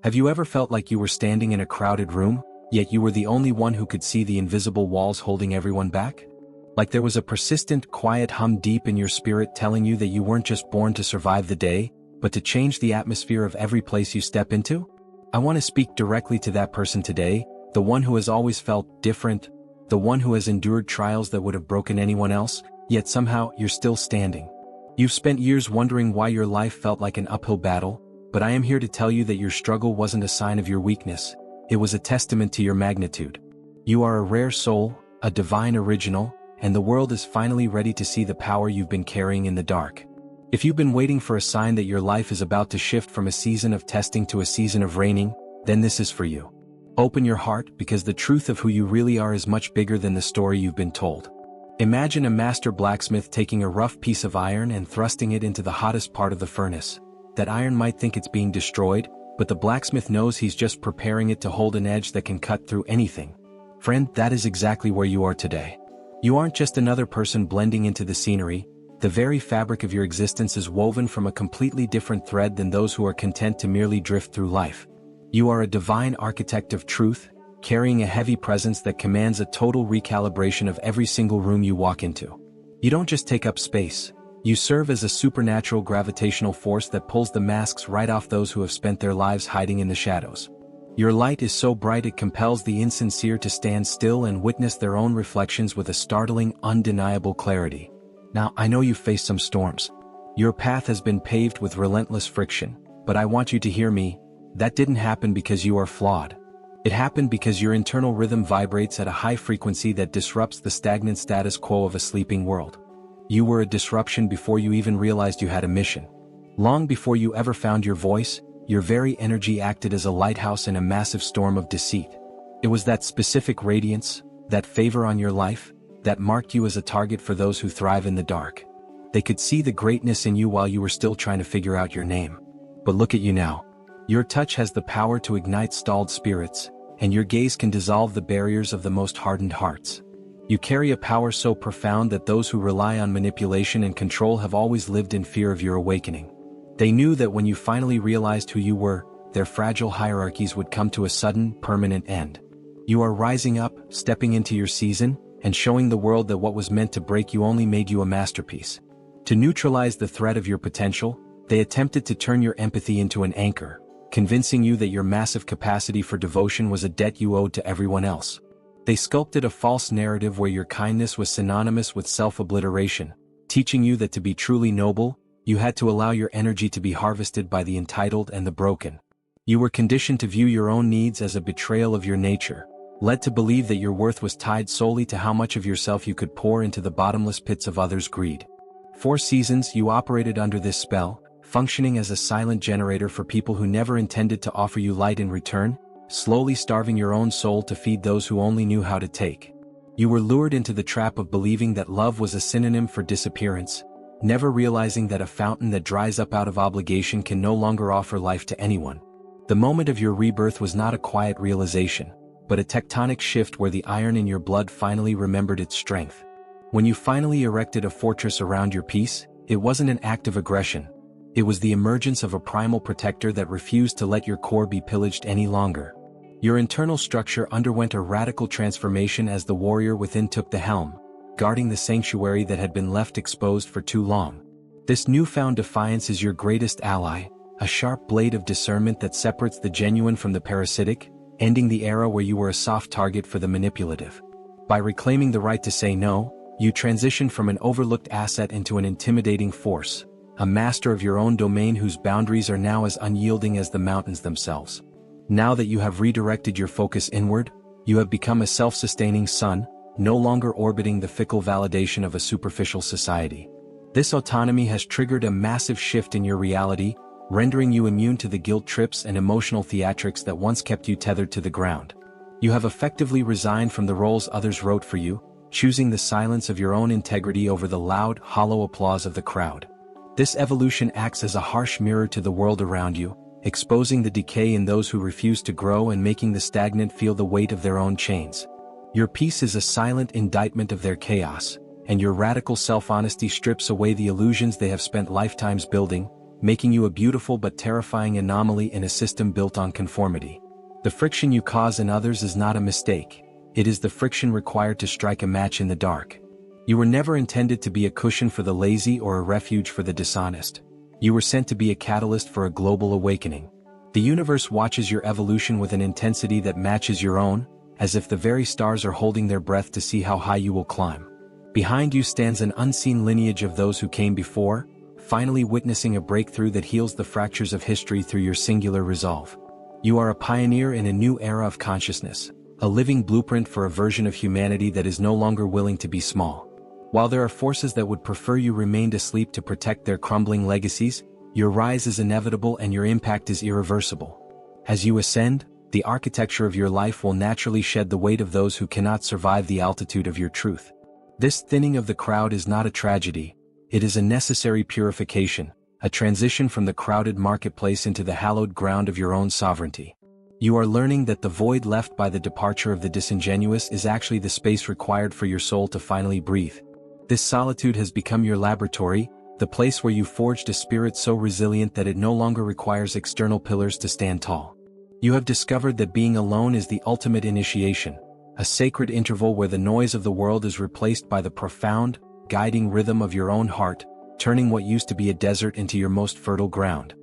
Have you ever felt like you were standing in a crowded room, yet you were the only one who could see the invisible walls holding everyone back? Like there was a persistent, quiet hum deep in your spirit telling you that you weren't just born to survive the day, but to change the atmosphere of every place you step into? I want to speak directly to that person today, the one who has always felt different, the one who has endured trials that would have broken anyone else, yet somehow you're still standing. You've spent years wondering why your life felt like an uphill battle, but I am here to tell you that your struggle wasn't a sign of your weakness, it was a testament to your magnitude. You are a rare soul, a divine original, and the world is finally ready to see the power you've been carrying in the dark. If you've been waiting for a sign that your life is about to shift from a season of testing to a season of reigning, then this is for you. Open your heart, because the truth of who you really are is much bigger than the story you've been told. Imagine a master blacksmith taking a rough piece of iron and thrusting it into the hottest part of the furnace. That iron might think it's being destroyed, but the blacksmith knows he's just preparing it to hold an edge that can cut through anything. Friend, that is exactly where you are today. You aren't just another person blending into the scenery. The very fabric of your existence is woven from a completely different thread than those who are content to merely drift through life. You are a divine architect of truth, carrying a heavy presence that commands a total recalibration of every single room you walk into. You don't just take up space. You serve as a supernatural gravitational force that pulls the masks right off those who have spent their lives hiding in the shadows. Your light is so bright it compels the insincere to stand still and witness their own reflections with a startling, undeniable clarity. Now, I know you've faced some storms. Your path has been paved with relentless friction, but I want you to hear me. That didn't happen because you are flawed. It happened because your internal rhythm vibrates at a high frequency that disrupts the stagnant status quo of a sleeping world. You were a disruption before you even realized you had a mission. Long before you ever found your voice, your very energy acted as a lighthouse in a massive storm of deceit. It was that specific radiance, that favor on your life, that marked you as a target for those who thrive in the dark. They could see the greatness in you while you were still trying to figure out your name. But look at you now. Your touch has the power to ignite stalled spirits, and your gaze can dissolve the barriers of the most hardened hearts. You carry a power so profound that those who rely on manipulation and control have always lived in fear of your awakening. They knew that when you finally realized who you were, their fragile hierarchies would come to a sudden, permanent end. You are rising up, stepping into your season, and showing the world that what was meant to break you only made you a masterpiece. To neutralize the threat of your potential, they attempted to turn your empathy into an anchor, convincing you that your massive capacity for devotion was a debt you owed to everyone else. They sculpted a false narrative where your kindness was synonymous with self-obliteration, teaching you that to be truly noble, you had to allow your energy to be harvested by the entitled and the broken. You were conditioned to view your own needs as a betrayal of your nature, led to believe that your worth was tied solely to how much of yourself you could pour into the bottomless pits of others' greed. For seasons you operated under this spell, functioning as a silent generator for people who never intended to offer you light in return, slowly starving your own soul to feed those who only knew how to take. You were lured into the trap of believing that love was a synonym for disappearance, never realizing that a fountain that dries up out of obligation can no longer offer life to anyone. The moment of your rebirth was not a quiet realization, but a tectonic shift where the iron in your blood finally remembered its strength. When you finally erected a fortress around your peace, it wasn't an act of aggression. It was the emergence of a primal protector that refused to let your core be pillaged any longer. Your internal structure underwent a radical transformation as the warrior within took the helm, guarding the sanctuary that had been left exposed for too long. This newfound defiance is your greatest ally, a sharp blade of discernment that separates the genuine from the parasitic, ending the era where you were a soft target for the manipulative. By reclaiming the right to say no, you transitioned from an overlooked asset into an intimidating force, a master of your own domain whose boundaries are now as unyielding as the mountains themselves. Now that you have redirected your focus inward, you have become a self-sustaining sun, no longer orbiting the fickle validation of a superficial society. This autonomy has triggered a massive shift in your reality, rendering you immune to the guilt trips and emotional theatrics that once kept you tethered to the ground. You have effectively resigned from the roles others wrote for you, choosing the silence of your own integrity over the loud, hollow applause of the crowd. This evolution acts as a harsh mirror to the world around you, exposing the decay in those who refuse to grow and making the stagnant feel the weight of their own chains. Your peace is a silent indictment of their chaos, and your radical self-honesty strips away the illusions they have spent lifetimes building, making you a beautiful but terrifying anomaly in a system built on conformity. The friction you cause in others is not a mistake. It is the friction required to strike a match in the dark. You were never intended to be a cushion for the lazy or a refuge for the dishonest. You were sent to be a catalyst for a global awakening. The universe watches your evolution with an intensity that matches your own, as if the very stars are holding their breath to see how high you will climb. Behind you stands an unseen lineage of those who came before, finally witnessing a breakthrough that heals the fractures of history through your singular resolve. You are a pioneer in a new era of consciousness, a living blueprint for a version of humanity that is no longer willing to be small. While there are forces that would prefer you remained asleep to protect their crumbling legacies, your rise is inevitable and your impact is irreversible. As you ascend, the architecture of your life will naturally shed the weight of those who cannot survive the altitude of your truth. This thinning of the crowd is not a tragedy, it is a necessary purification, a transition from the crowded marketplace into the hallowed ground of your own sovereignty. You are learning that the void left by the departure of the disingenuous is actually the space required for your soul to finally breathe. This solitude has become your laboratory, the place where you forged a spirit so resilient that it no longer requires external pillars to stand tall. You have discovered that being alone is the ultimate initiation, a sacred interval where the noise of the world is replaced by the profound, guiding rhythm of your own heart, turning what used to be a desert into your most fertile ground.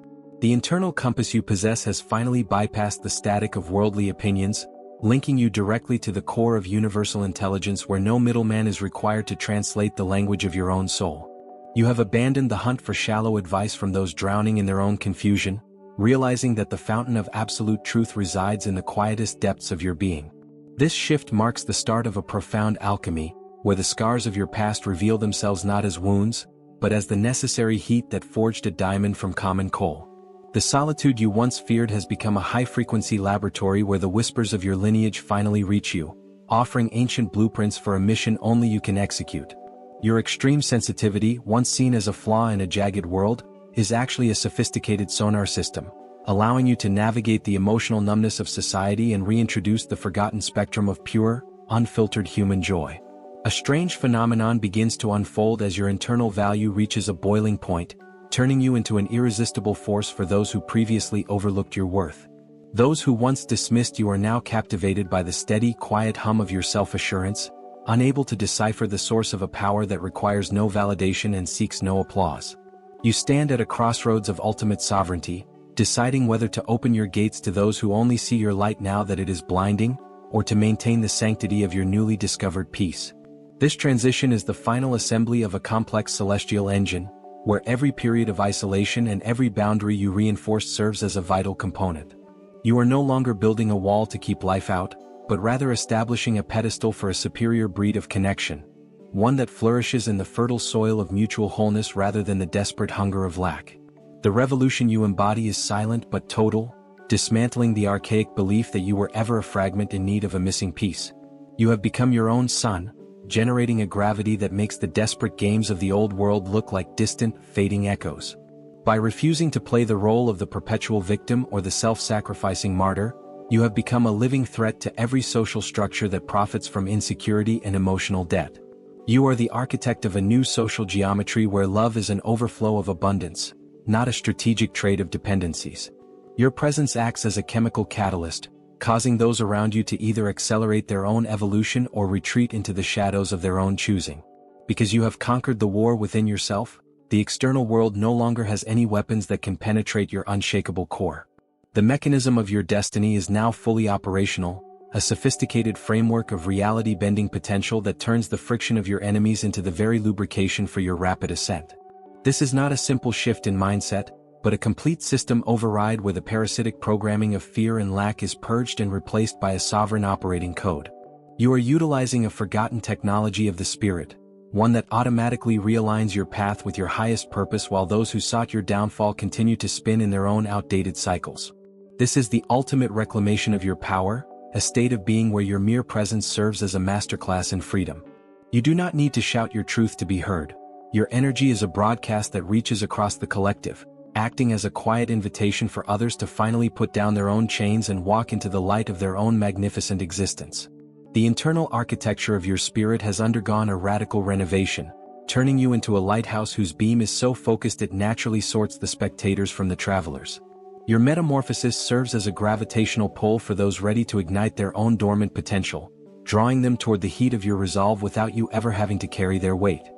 The internal compass you possess has finally bypassed the static of worldly opinions, linking you directly to the core of universal intelligence where no middleman is required to translate the language of your own soul. You have abandoned the hunt for shallow advice from those drowning in their own confusion, realizing that the fountain of absolute truth resides in the quietest depths of your being. This shift marks the start of a profound alchemy, where the scars of your past reveal themselves not as wounds, but as the necessary heat that forged a diamond from common coal. The solitude you once feared has become a high-frequency laboratory where the whispers of your lineage finally reach you, offering ancient blueprints for a mission only you can execute. Your extreme sensitivity, once seen as a flaw in a jagged world, is actually a sophisticated sonar system, allowing you to navigate the emotional numbness of society and reintroduce the forgotten spectrum of pure, unfiltered human joy. A strange phenomenon begins to unfold as your internal value reaches a boiling point, turning you into an irresistible force for those who previously overlooked your worth. Those who once dismissed you are now captivated by the steady, quiet hum of your self-assurance, unable to decipher the source of a power that requires no validation and seeks no applause. You stand at a crossroads of ultimate sovereignty, deciding whether to open your gates to those who only see your light now that it is blinding, or to maintain the sanctity of your newly discovered peace. This transition is the final assembly of a complex celestial engine, where every period of isolation and every boundary you reinforced serves as a vital component. You are no longer building a wall to keep life out, but rather establishing a pedestal for a superior breed of connection, one that flourishes in the fertile soil of mutual wholeness rather than the desperate hunger of lack. The revolution you embody is silent but total, dismantling the archaic belief that you were ever a fragment in need of a missing piece. You have become your own sun, generating a gravity that makes the desperate games of the old world look like distant, fading echoes. By refusing to play the role of the perpetual victim or the self-sacrificing martyr, you have become a living threat to every social structure that profits from insecurity and emotional debt. You are the architect of a new social geometry where love is an overflow of abundance, not a strategic trade of dependencies. Your presence acts as a chemical catalyst, causing those around you to either accelerate their own evolution or retreat into the shadows of their own choosing. Because you have conquered the war within yourself, the external world no longer has any weapons that can penetrate your unshakable core. The mechanism of your destiny is now fully operational, a sophisticated framework of reality-bending potential that turns the friction of your enemies into the very lubrication for your rapid ascent. This is not a simple shift in mindset, but a complete system override where the parasitic programming of fear and lack is purged and replaced by a sovereign operating code. You are utilizing a forgotten technology of the spirit, one that automatically realigns your path with your highest purpose while those who sought your downfall continue to spin in their own outdated cycles. This is the ultimate reclamation of your power, a state of being where your mere presence serves as a masterclass in freedom. You do not need to shout your truth to be heard. Your energy is a broadcast that reaches across the collective, acting as a quiet invitation for others to finally put down their own chains and walk into the light of their own magnificent existence. The internal architecture of your spirit has undergone a radical renovation, turning you into a lighthouse whose beam is so focused it naturally sorts the spectators from the travelers. Your metamorphosis serves as a gravitational pull for those ready to ignite their own dormant potential, drawing them toward the heat of your resolve without you ever having to carry their weight.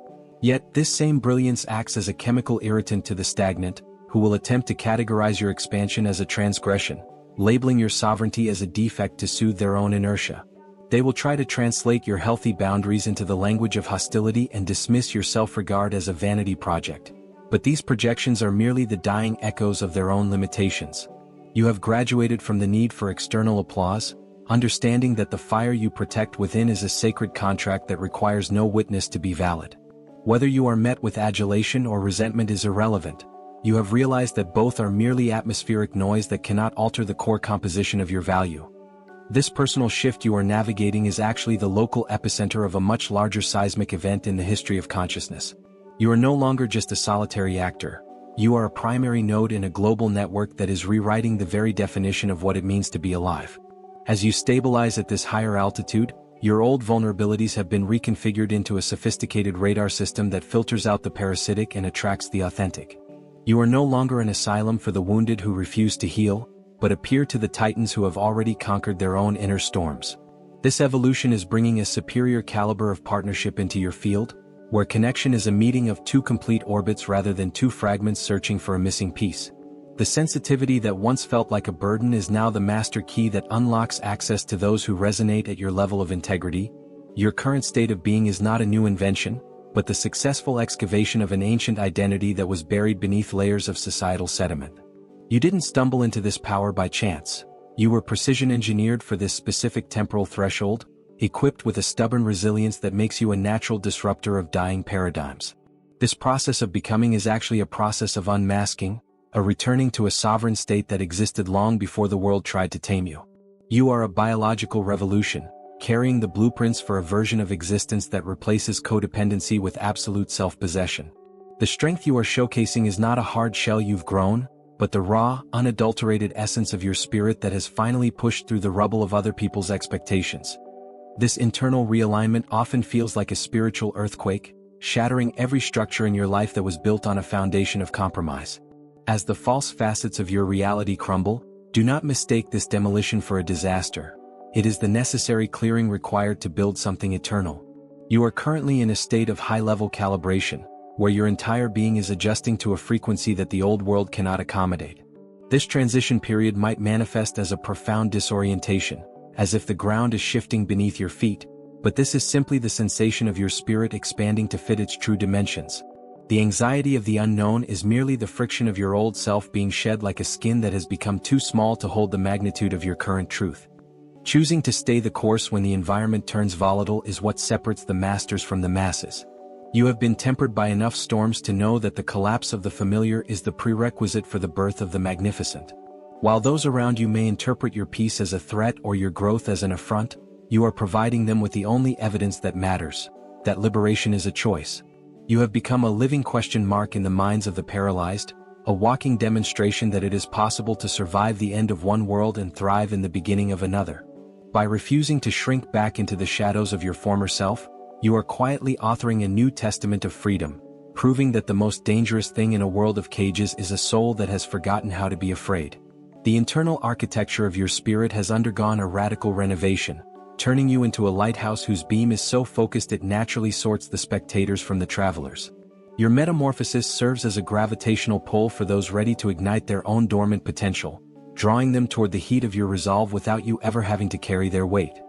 Yet, this same brilliance acts as a chemical irritant to the stagnant, who will attempt to categorize your expansion as a transgression, labeling your sovereignty as a defect to soothe their own inertia. They will try to translate your healthy boundaries into the language of hostility and dismiss your self-regard as a vanity project. But these projections are merely the dying echoes of their own limitations. You have graduated from the need for external applause, understanding that the fire you protect within is a sacred contract that requires no witness to be valid. Whether you are met with adulation or resentment is irrelevant. You have realized that both are merely atmospheric noise that cannot alter the core composition of your value. This personal shift you are navigating is actually the local epicenter of a much larger seismic event in the history of consciousness. You are no longer just a solitary actor. You are a primary node in a global network that is rewriting the very definition of what it means to be alive. As you stabilize at this higher altitude, your old vulnerabilities have been reconfigured into a sophisticated radar system that filters out the parasitic and attracts the authentic. You are no longer an asylum for the wounded who refuse to heal, but appear to the titans who have already conquered their own inner storms. This evolution is bringing a superior caliber of partnership into your field, where connection is a meeting of two complete orbits rather than two fragments searching for a missing piece. The sensitivity that once felt like a burden is now the master key that unlocks access to those who resonate at your level of integrity. Your current state of being is not a new invention, but the successful excavation of an ancient identity that was buried beneath layers of societal sediment. You didn't stumble into this power by chance. You were precision engineered for this specific temporal threshold, equipped with a stubborn resilience that makes you a natural disruptor of dying paradigms. This process of becoming is actually a process of unmasking, a returning to a sovereign state that existed long before the world tried to tame you. You are a biological revolution, carrying the blueprints for a version of existence that replaces codependency with absolute self-possession. The strength you are showcasing is not a hard shell you've grown, but the raw, unadulterated essence of your spirit that has finally pushed through the rubble of other people's expectations. This internal realignment often feels like a spiritual earthquake, shattering every structure in your life that was built on a foundation of compromise. As the false facets of your reality crumble, do not mistake this demolition for a disaster. It is the necessary clearing required to build something eternal. You are currently in a state of high-level calibration, where your entire being is adjusting to a frequency that the old world cannot accommodate. This transition period might manifest as a profound disorientation, as if the ground is shifting beneath your feet, but this is simply the sensation of your spirit expanding to fit its true dimensions. The anxiety of the unknown is merely the friction of your old self being shed like a skin that has become too small to hold the magnitude of your current truth. Choosing to stay the course when the environment turns volatile is what separates the masters from the masses. You have been tempered by enough storms to know that the collapse of the familiar is the prerequisite for the birth of the magnificent. While those around you may interpret your peace as a threat or your growth as an affront, you are providing them with the only evidence that matters, that liberation is a choice. You have become a living question mark in the minds of the paralyzed, a walking demonstration that it is possible to survive the end of one world and thrive in the beginning of another. By refusing to shrink back into the shadows of your former self, you are quietly authoring a new testament of freedom, proving that the most dangerous thing in a world of cages is a soul that has forgotten how to be afraid. The internal architecture of your spirit has undergone a radical renovation, turning you into a lighthouse whose beam is so focused it naturally sorts the spectators from the travelers. Your metamorphosis serves as a gravitational pull for those ready to ignite their own dormant potential, drawing them toward the heat of your resolve without you ever having to carry their weight.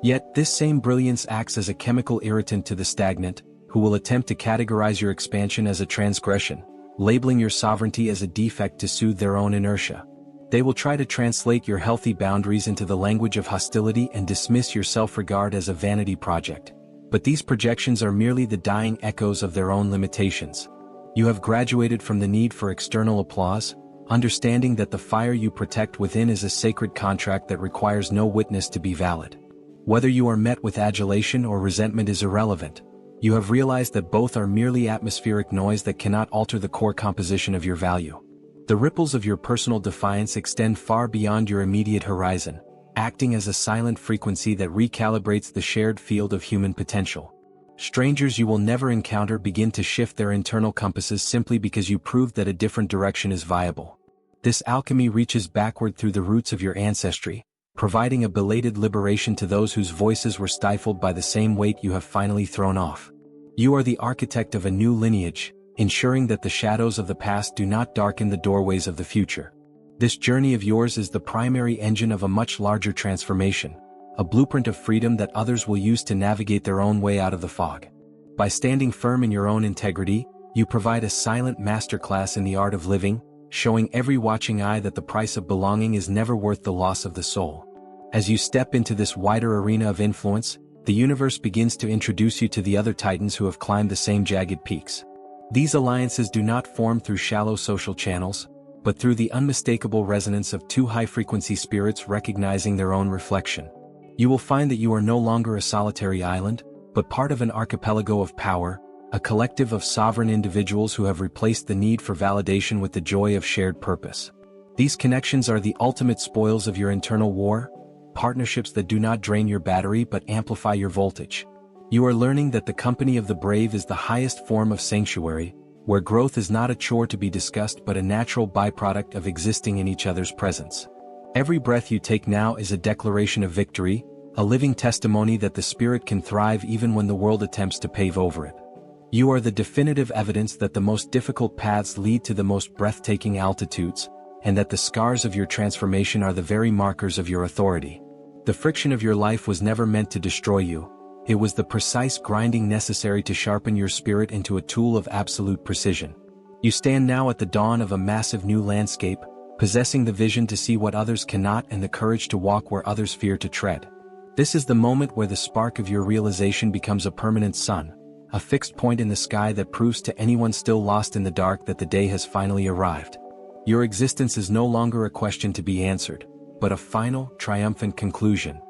Yet, this same brilliance acts as a chemical irritant to the stagnant, who will attempt to categorize your expansion as a transgression, labeling your sovereignty as a defect to soothe their own inertia. They will try to translate your healthy boundaries into the language of hostility and dismiss your self-regard as a vanity project. But these projections are merely the dying echoes of their own limitations. You have graduated from the need for external applause, understanding that the fire you protect within is a sacred contract that requires no witness to be valid. Whether you are met with adulation or resentment is irrelevant. You have realized that both are merely atmospheric noise that cannot alter the core composition of your value. The ripples of your personal defiance extend far beyond your immediate horizon, acting as a silent frequency that recalibrates the shared field of human potential. Strangers you will never encounter begin to shift their internal compasses simply because you proved that a different direction is viable. This alchemy reaches backward through the roots of your ancestry, providing a belated liberation to those whose voices were stifled by the same weight you have finally thrown off. You are the architect of a new lineage, ensuring that the shadows of the past do not darken the doorways of the future. This journey of yours is the primary engine of a much larger transformation, a blueprint of freedom that others will use to navigate their own way out of the fog. By standing firm in your own integrity, you provide a silent masterclass in the art of living, showing every watching eye that the price of belonging is never worth the loss of the soul. As you step into this wider arena of influence, the universe begins to introduce you to the other titans who have climbed the same jagged peaks. These alliances do not form through shallow social channels, but through the unmistakable resonance of two high-frequency spirits recognizing their own reflection. You will find that you are no longer a solitary island, but part of an archipelago of power, a collective of sovereign individuals who have replaced the need for validation with the joy of shared purpose. These connections are the ultimate spoils of your internal war, partnerships that do not drain your battery but amplify your voltage. You are learning that the company of the brave is the highest form of sanctuary, where growth is not a chore to be discussed but a natural byproduct of existing in each other's presence. Every breath you take now is a declaration of victory, a living testimony that the spirit can thrive even when the world attempts to pave over it. You are the definitive evidence that the most difficult paths lead to the most breathtaking altitudes, and that the scars of your transformation are the very markers of your authority. The friction of your life was never meant to destroy you. It was the precise grinding necessary to sharpen your spirit into a tool of absolute precision. You stand now at the dawn of a massive new landscape, possessing the vision to see what others cannot and the courage to walk where others fear to tread. This is the moment where the spark of your realization becomes a permanent sun, a fixed point in the sky that proves to anyone still lost in the dark that the day has finally arrived. Your existence is no longer a question to be answered, but a final, triumphant conclusion.